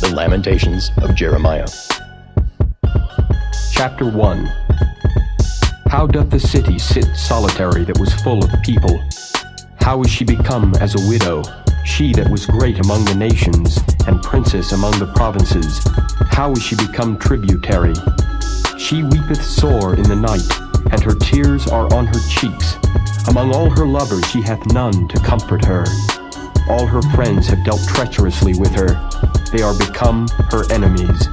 The Lamentations of Jeremiah. Chapter 1. How doth the city sit solitary that was full of people? How is she become as a widow, she that was great among the nations, and princess among the provinces? How is she become tributary? She weepeth sore in the night, and her tears are on her cheeks. Among all her lovers she hath none to comfort her. All her friends have dealt treacherously with her. They are become her enemies.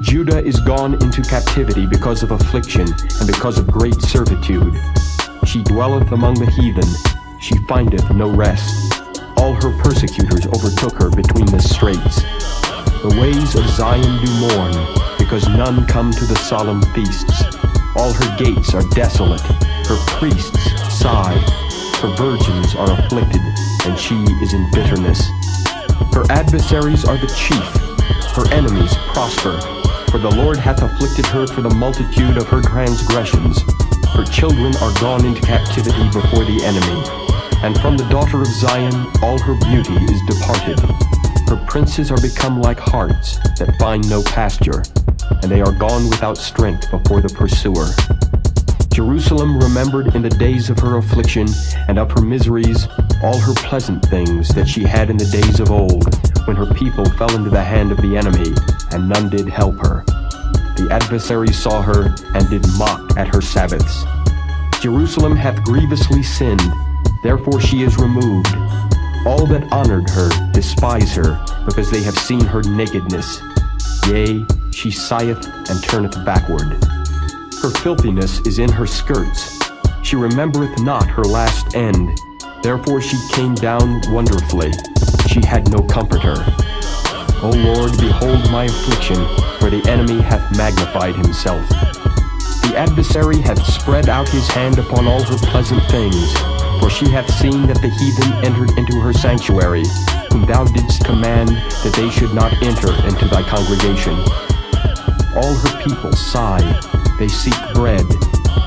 Judah is gone into captivity because of affliction and because of great servitude. She dwelleth among the heathen. She findeth no rest. All her persecutors overtook her between the straits. The ways of Zion do mourn, because none come to the solemn feasts. All her gates are desolate. Her priests sigh. Her virgins are afflicted, and she is in bitterness. Her adversaries are the chief. Her enemies prosper. For the Lord hath afflicted her for the multitude of her transgressions. Her children are gone into captivity before the enemy. And from the daughter of Zion all her beauty is departed. Her princes are become like harts that find no pasture, and they are gone without strength before the pursuer. Jerusalem remembered in the days of her affliction and of her miseries all her pleasant things that she had in the days of old, when her people fell into the hand of the enemy, and none did help her. The adversaries saw her, and did mock at her Sabbaths. Jerusalem hath grievously sinned, therefore she is removed. All that honored her despise her, because they have seen her nakedness. Yea, she sigheth and turneth backward. Her filthiness is in her skirts. She remembereth not her last end. Therefore she came down wonderfully. She had no comforter. O Lord, behold my affliction, for the enemy hath magnified himself. The adversary hath spread out his hand upon all her pleasant things, for she hath seen that the heathen entered into her sanctuary, whom thou didst command that they should not enter into thy congregation. All her people sigh, they seek bread.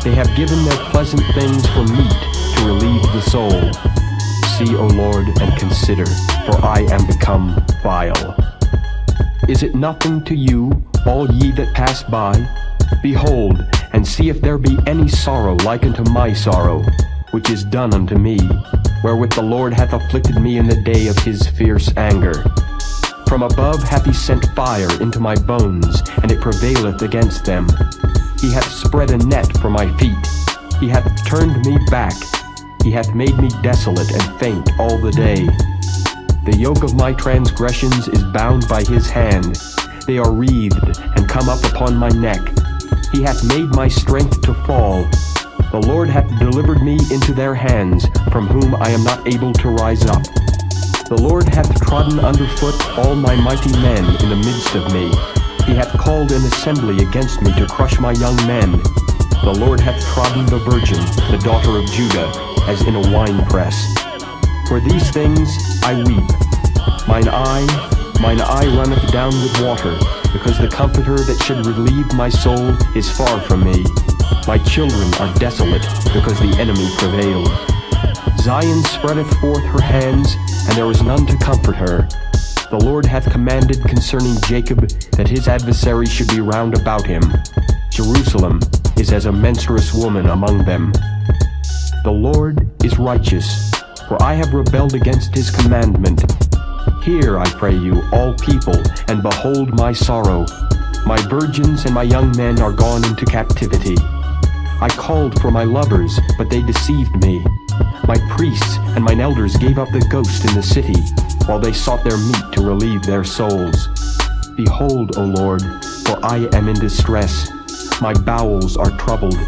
They have given their pleasant things for meat to relieve the soul. See, O Lord, and consider, for I am become vile. Is it nothing to you, all ye that pass by? Behold, and see if there be any sorrow like unto my sorrow, which is done unto me, wherewith the Lord hath afflicted me in the day of his fierce anger. From above hath he sent fire into my bones, and it prevaileth against them. He hath spread a net for my feet. He hath turned me back. He hath made me desolate and faint all the day. The yoke of my transgressions is bound by his hand. They are wreathed and come up upon my neck. He hath made my strength to fall. The Lord hath delivered me into their hands, from whom I am not able to rise up. The Lord hath trodden underfoot all my mighty men in the midst of me. He hath called an assembly against me to crush my young men. The Lord hath trodden the virgin, the daughter of Judah, as in a winepress. For these things I weep. Mine eye runneth down with water, because the Comforter that should relieve my soul is far from me. My children are desolate, because the enemy prevailed. Zion spreadeth forth her hands, and there is none to comfort her. The Lord hath commanded concerning Jacob that his adversary should be round about him. Jerusalem is as a menstruous woman among them. The Lord is righteous, for I have rebelled against his commandment. Hear, I pray you, all people, and behold my sorrow. My virgins and my young men are gone into captivity. I called for my lovers, but they deceived me. My priests and mine elders gave up the ghost in the city, while they sought their meat to relieve their souls. Behold, O Lord, for I am in distress. My bowels are troubled.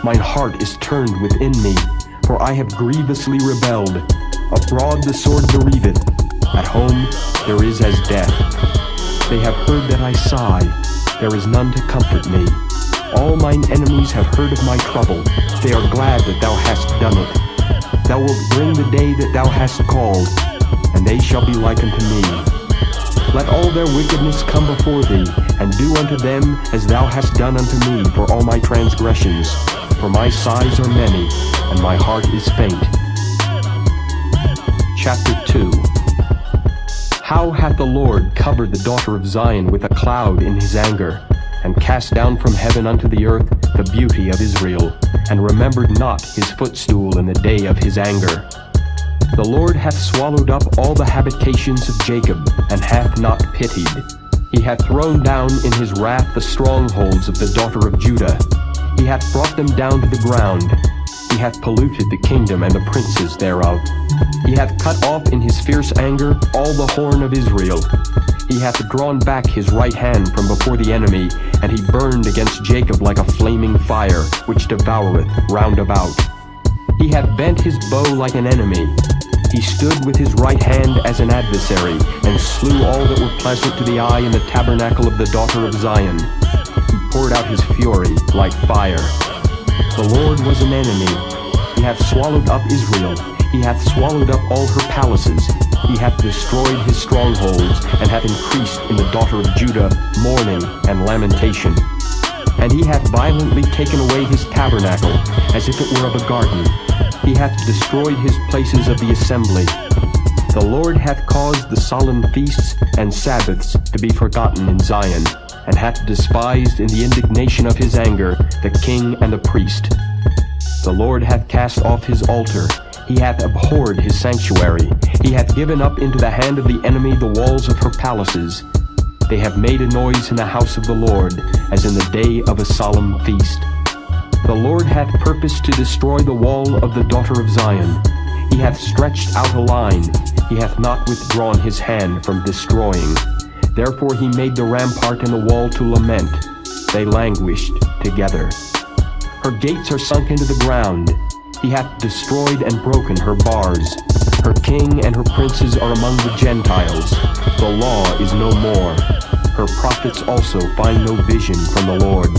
Mine heart is turned within me, for I have grievously rebelled. Abroad the sword bereaveth. At home there is as death. They have heard that I sigh. There is none to comfort me. All mine enemies have heard of my trouble. They are glad that thou hast done it. Thou wilt bring the day that thou hast called, and they shall be like unto me. Let all their wickedness come before thee, and do unto them as thou hast done unto me for all my transgressions. For my sighs are many, and my heart is faint. Chapter 2. How hath the Lord covered the daughter of Zion with a cloud in his anger, and cast down from heaven unto the earth the beauty of Israel, and remembered not his footstool in the day of his anger. The Lord hath swallowed up all the habitations of Jacob, and hath not pitied. He hath thrown down in his wrath the strongholds of the daughter of Judah. He hath brought them down to the ground. He hath polluted the kingdom and the princes thereof. He hath cut off in his fierce anger all the horn of Israel. He hath drawn back his right hand from before the enemy, and he burned against Jacob like a flaming fire, which devoureth round about. He hath bent his bow like an enemy. He stood with his right hand as an adversary, and slew all that were pleasant to the eye in the tabernacle of the daughter of Zion. He poured out his fury like fire. The Lord was an enemy. He hath swallowed up Israel. He hath swallowed up all her palaces. He hath destroyed his strongholds, and hath increased in the daughter of Judah mourning and lamentation. And he hath violently taken away his tabernacle, as if it were of a garden. He hath destroyed his places of the assembly. The Lord hath caused the solemn feasts and Sabbaths to be forgotten in Zion, and hath despised in the indignation of his anger the king and the priest. The Lord hath cast off his altar. He hath abhorred his sanctuary. He hath given up into the hand of the enemy the walls of her palaces. They have made a noise in the house of the Lord, as in the day of a solemn feast. The Lord hath purposed to destroy the wall of the daughter of Zion. He hath stretched out a line. He hath not withdrawn his hand from destroying. Therefore he made the rampart and the wall to lament. They languished together. Her gates are sunk into the ground. He hath destroyed and broken her bars. Her king and her princes are among the Gentiles. The law is no more. Her prophets also find no vision from the Lord.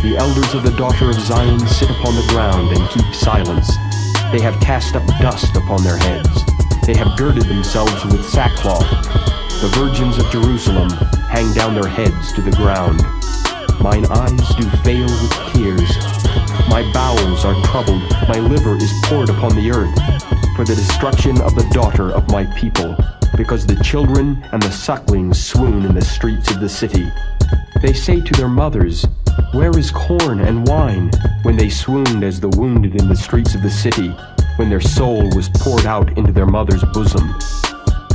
The elders of the daughter of Zion sit upon the ground and keep silence. They have cast up dust upon their heads. They have girded themselves with sackcloth. The virgins of Jerusalem hang down their heads to the ground. Mine eyes do fail with tears. My bowels are troubled. My liver is poured upon the earth, for the destruction of the daughter of my people, because the children and the sucklings swoon in the streets of the city. They say to their mothers, Where is corn and wine? When they swooned as the wounded in the streets of the city, when their soul was poured out into their mother's bosom.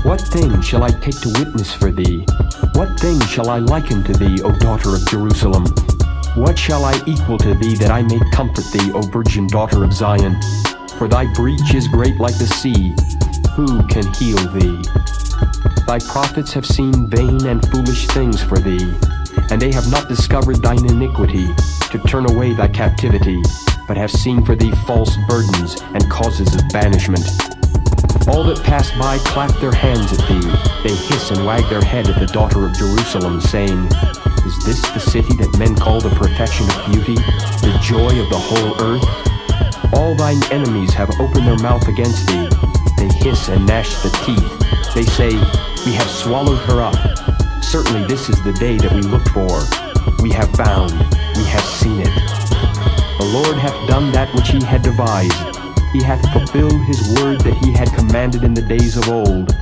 What thing shall I take to witness for thee? What thing shall I liken to thee, O daughter of Jerusalem? What shall I equal to thee, that I may comfort thee, O virgin daughter of Zion? For thy breach is great like the sea. Who can heal thee? Thy prophets have seen vain and foolish things for thee, and they have not discovered thine iniquity, to turn away thy captivity, but have seen for thee false burdens and causes of banishment. All that pass by clap their hands at thee. They hiss and wag their head at the daughter of Jerusalem, saying, Is this the city that men call the perfection of beauty, the joy of the whole earth? All thine enemies have opened their mouth against thee. They hiss and gnash the teeth. They say, We have swallowed her up. Certainly this is the day that we looked for. We have found, we have seen it. The Lord hath done that which he had devised. He hath fulfilled his word that he had commanded in the days of old.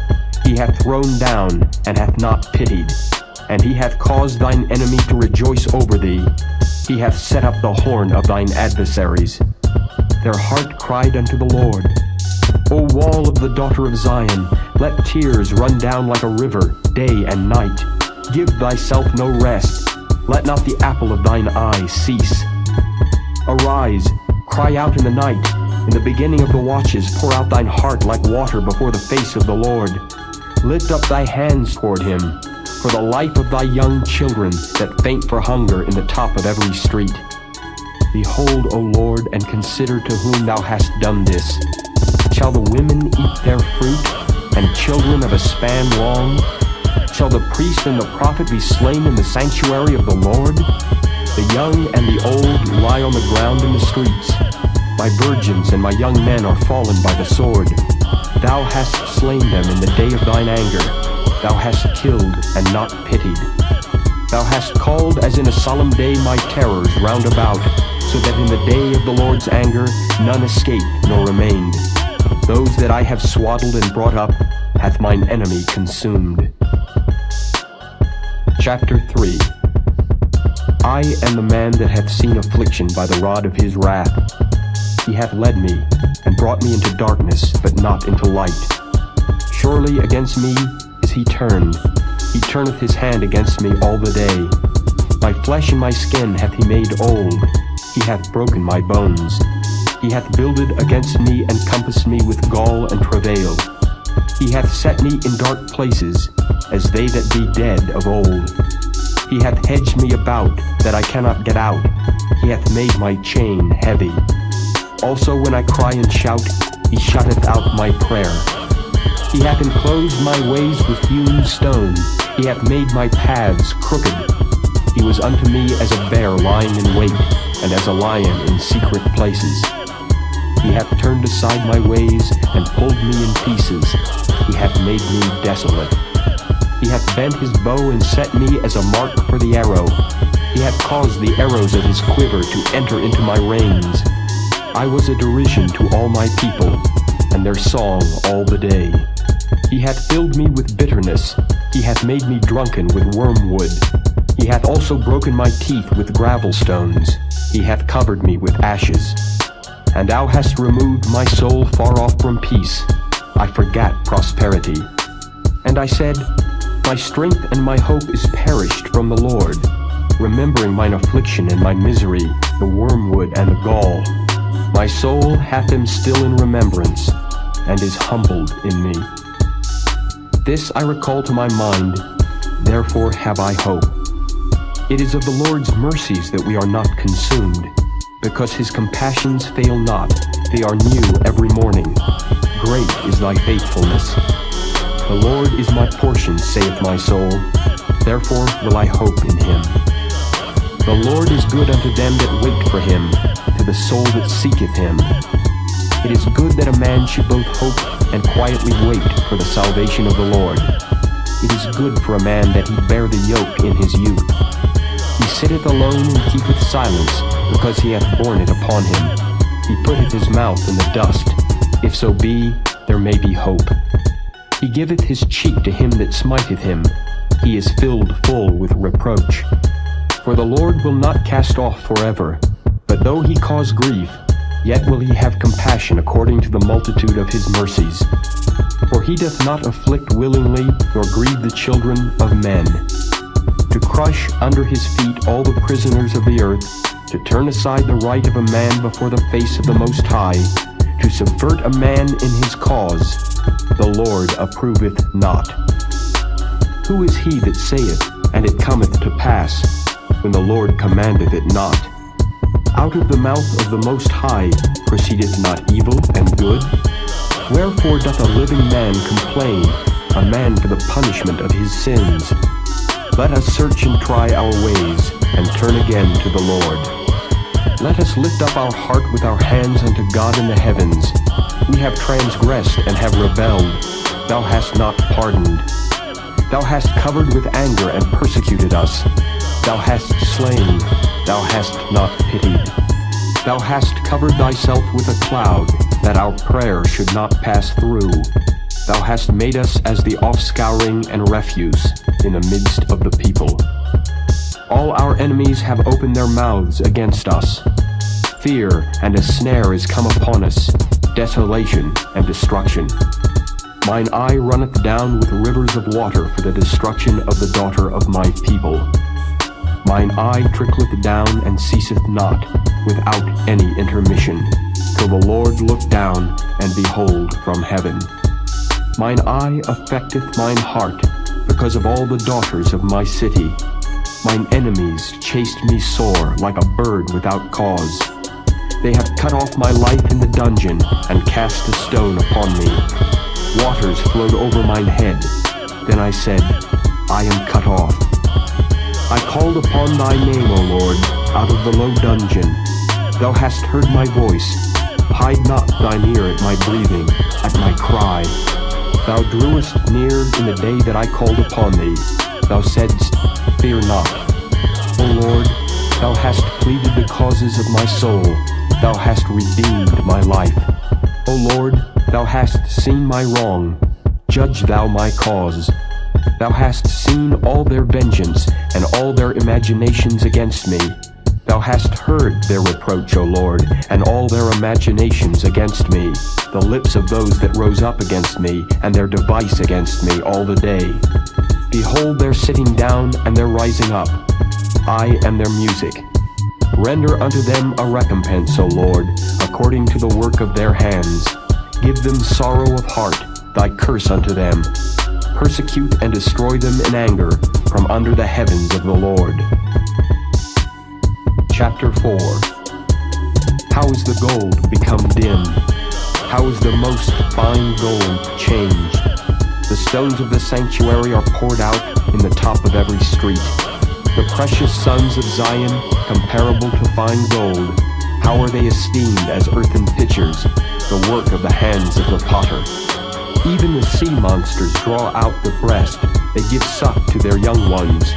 He hath thrown down, and hath not pitied. And he hath caused thine enemy to rejoice over thee. He hath set up the horn of thine adversaries. Their heart cried unto the Lord. O wall of the daughter of Zion, let tears run down like a river, day and night. Give thyself no rest. Let not the apple of thine eye cease. Arise, cry out in the night. In the beginning of the watches pour out thine heart like water before the face of the Lord. Lift up thy hands toward him, for the life of thy young children that faint for hunger in the top of every street. Behold, O Lord, and consider to whom thou hast done this. Shall the women eat their fruit, and children of a span long? Shall the priest and the prophet be slain in the sanctuary of the Lord? The young and the old lie on the ground in the streets. My virgins and my young men are fallen by the sword. Thou hast slain them in the day of thine anger. Thou hast killed and not pitied. Thou hast called as in a solemn day my terrors round about, so that in the day of the Lord's anger none escaped nor remained. Those that I have swaddled and brought up hath mine enemy consumed. Chapter 3. I am the man that hath seen affliction by the rod of his wrath. He hath led me, and brought me into darkness, but not into light. Surely against me is he turned. He turneth his hand against me all the day. My flesh and my skin hath he made old. He hath broken my bones. He hath builded against me and compassed me with gall and travail. He hath set me in dark places, as they that be dead of old. He hath hedged me about, that I cannot get out. He hath made my chain heavy. Also when I cry and shout, he shutteth out my prayer. He hath enclosed my ways with hewn stone. He hath made my paths crooked. He was unto me as a bear lying in wait, and as a lion in secret places. He hath turned aside my ways, and pulled me in pieces. He hath made me desolate. He hath bent his bow and set me as a mark for the arrow. He hath caused the arrows of his quiver to enter into my reins. I was a derision to all my people, and their song all the day. He hath filled me with bitterness. He hath made me drunken with wormwood. He hath also broken my teeth with gravel stones. He hath covered me with ashes. And thou hast removed my soul far off from peace. I forgat prosperity. And I said, my strength and my hope is perished from the Lord, remembering mine affliction and my misery, the wormwood and the gall. My soul hath him still in remembrance, and is humbled in me. This I recall to my mind, therefore have I hope. It is of the Lord's mercies that we are not consumed, because his compassions fail not, they are new every morning. Great is thy faithfulness. The Lord is my portion, saith my soul, therefore will I hope in him. The Lord is good unto them that wait for him, to the soul that seeketh him. It is good that a man should both hope and quietly wait for the salvation of the Lord. It is good for a man that he bear the yoke in his youth. He sitteth alone and keepeth silence, because he hath borne it upon him. He putteth his mouth in the dust. If so be, there may be hope. He giveth his cheek to him that smiteth him. He is filled full with reproach. For the Lord will not cast off forever, but though he cause grief, yet will he have compassion according to the multitude of his mercies. For he doth not afflict willingly, nor grieve the children of men. To crush under his feet all the prisoners of the earth, to turn aside the right of a man before the face of the Most High, to subvert a man in his cause, the Lord approveth not. Who is he that saith, and it cometh to pass, when the Lord commandeth it not? Out of the mouth of the Most High proceedeth not evil and good? Wherefore doth a living man complain, a man for the punishment of his sins? Let us search and try our ways, and turn again to the Lord. Let us lift up our heart with our hands unto God in the heavens. We have transgressed and have rebelled. Thou hast not pardoned. Thou hast covered with anger and persecuted us. Thou hast slain. Thou hast not pitied. Thou hast covered thyself with a cloud, that our prayer should not pass through. Thou hast made us as the offscouring and refuse in the midst of the people. All our enemies have opened their mouths against us. Fear and a snare is come upon us, desolation and destruction. Mine eye runneth down with rivers of water for the destruction of the daughter of my people. Mine eye trickleth down and ceaseth not, without any intermission, till the Lord look down and behold from heaven. Mine eye affecteth mine heart, because of all the daughters of my city. Mine enemies chased me sore, like a bird without cause. They have cut off my life in the dungeon, and cast a stone upon me. Waters flowed over mine head. Then I said, I am cut off. I called upon thy name, O Lord, out of the low dungeon. Thou hast heard my voice. Hide not thine ear at my breathing, at my cry. Thou drewest near in the day that I called upon thee. Thou saidst, Fear not. O Lord, thou hast pleaded the causes of my soul. Thou hast redeemed my life. O Lord, thou hast seen my wrong. Judge thou my cause. Thou hast seen all their vengeance and all their imaginations against me. Thou hast heard their reproach, O Lord, and all their imaginations against me, the lips of those that rose up against me, and their device against me all the day. Behold their sitting down and their rising up. I am their music. Render unto them a recompense, O Lord, according to the work of their hands. Give them sorrow of heart, thy curse unto them. Persecute and destroy them in anger from under the heavens of the Lord. Chapter 4. How is the gold become dim? How is the most fine gold changed? The stones of the sanctuary are poured out in the top of every street. The precious sons of Zion, comparable to fine gold, how are they esteemed as earthen pitchers, the work of the hands of the potter. Even the sea monsters draw out the breast, they give suck to their young ones.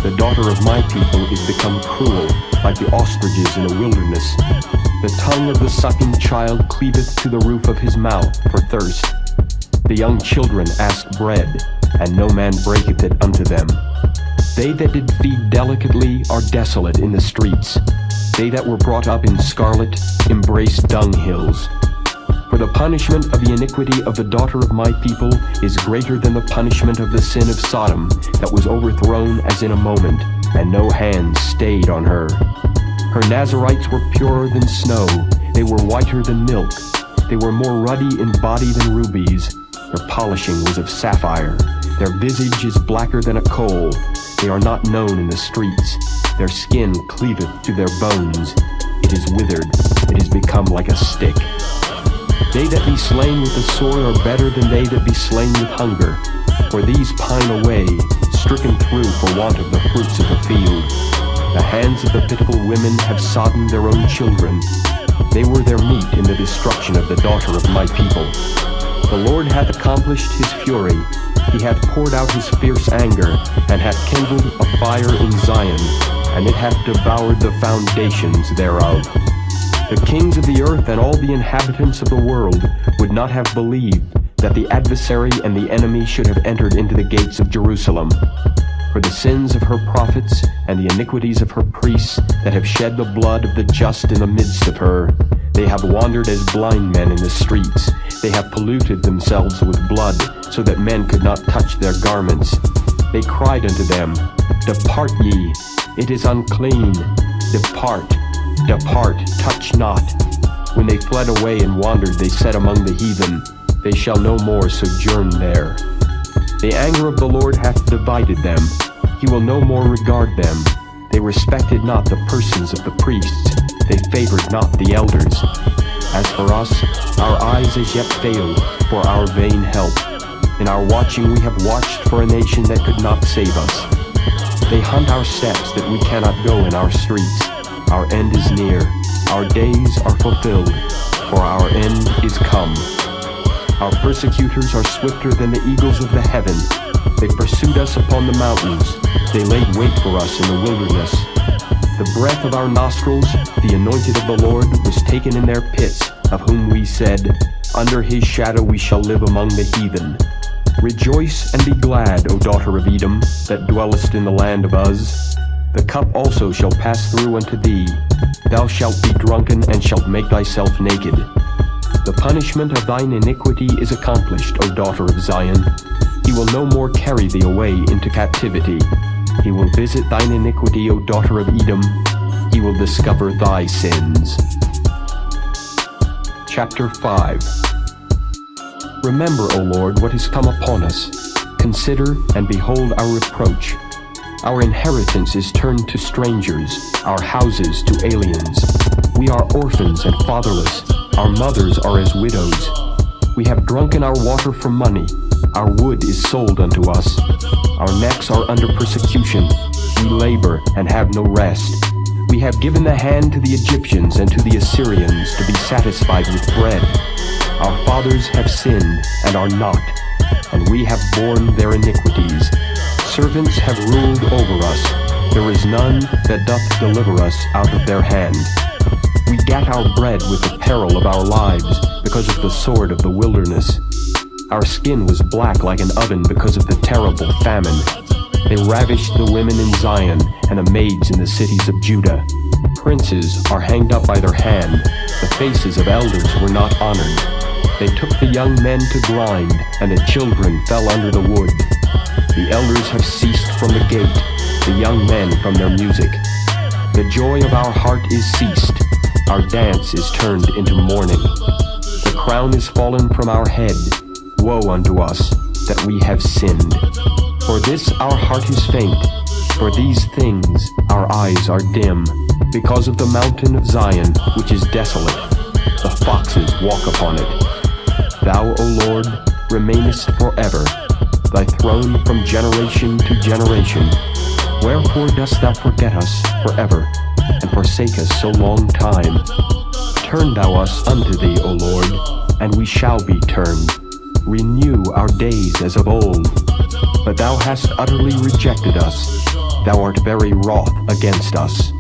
The daughter of my people is become cruel, like the ostriches in a wilderness. The tongue of the sucking child cleaveth to the roof of his mouth for thirst. The young children ask bread, and no man breaketh it unto them. They that did feed delicately are desolate in the streets. They that were brought up in scarlet embrace dunghills. For the punishment of the iniquity of the daughter of my people is greater than the punishment of the sin of Sodom, that was overthrown as in a moment, and no hand stayed on her. Her Nazarites were purer than snow, they were whiter than milk, they were more ruddy in body than rubies. Their polishing was of sapphire, their visage is blacker than a coal. They are not known in the streets, their skin cleaveth to their bones. It is withered, it is become like a stick. They that be slain with the sword are better than they that be slain with hunger. For these pine away, stricken through for want of the fruits of the field. The hands of the pitiful women have sodden their own children. They were their meat in the destruction of the daughter of my people. The Lord hath accomplished his fury. He hath poured out his fierce anger, and hath kindled a fire in Zion, and it hath devoured the foundations thereof. The kings of the earth and all the inhabitants of the world would not have believed that the adversary and the enemy should have entered into the gates of Jerusalem. For the sins of her prophets and the iniquities of her priests that have shed the blood of the just in the midst of her, they have wandered as blind men in the streets. They have polluted themselves with blood, so that men could not touch their garments. They cried unto them, Depart ye, it is unclean. Depart, depart, touch not. When they fled away and wandered, they said among the heathen, They shall no more sojourn there. The anger of the Lord hath divided them. He will no more regard them. They respected not the persons of the priests. They favored not the elders. As for us, our eyes as yet failed for our vain help. In our watching we have watched for a nation that could not save us. They hunt our steps that we cannot go in our streets. Our end is near. Our days are fulfilled, for our end is come. Our persecutors are swifter than the eagles of the heaven. They pursued us upon the mountains. They laid wait for us in the wilderness. The breath of our nostrils, the anointed of the Lord, was taken in their pits, of whom we said, Under his shadow we shall live among the heathen. Rejoice and be glad, O daughter of Edom, that dwellest in the land of Uz. The cup also shall pass through unto thee. Thou shalt be drunken and shalt make thyself naked. The punishment of thine iniquity is accomplished, O daughter of Zion. He will no more carry thee away into captivity. He will visit thine iniquity, O daughter of Edom. He will discover thy sins. Chapter 5. Remember, O Lord, what is come upon us. Consider and behold our reproach. Our inheritance is turned to strangers, our houses to aliens. We are orphans and fatherless. Our mothers are as widows. We have drunken our water for money. Our wood is sold unto us. Our necks are under persecution. We labor and have no rest. We have given the hand to the Egyptians and to the Assyrians to be satisfied with bread. Our fathers have sinned and are not, and we have borne their iniquities. Servants have ruled over us. There is none that doth deliver us out of their hand. We gat our bread with the peril of our lives, because of the sword of the wilderness. Our skin was black like an oven because of the terrible famine. They ravished the women in Zion and the maids in the cities of Judah. Princes are hanged up by their hand. The faces of elders were not honored. They took the young men to grind, and the children fell under the wood. The elders have ceased from the gate, the young men from their music. The joy of our heart is ceased. Our dance is turned into mourning. The crown is fallen from our head. Woe unto us that we have sinned. For this our heart is faint. For these things our eyes are dim. Because of the mountain of Zion, which is desolate, the foxes walk upon it. Thou, O Lord, remainest forever, thy throne from generation to generation. Wherefore dost thou forget us forever, and forsake us so long time? Turn thou us unto thee, O Lord, and we shall be turned. Renew our days as of old. But thou hast utterly rejected us. Thou art very wroth against us.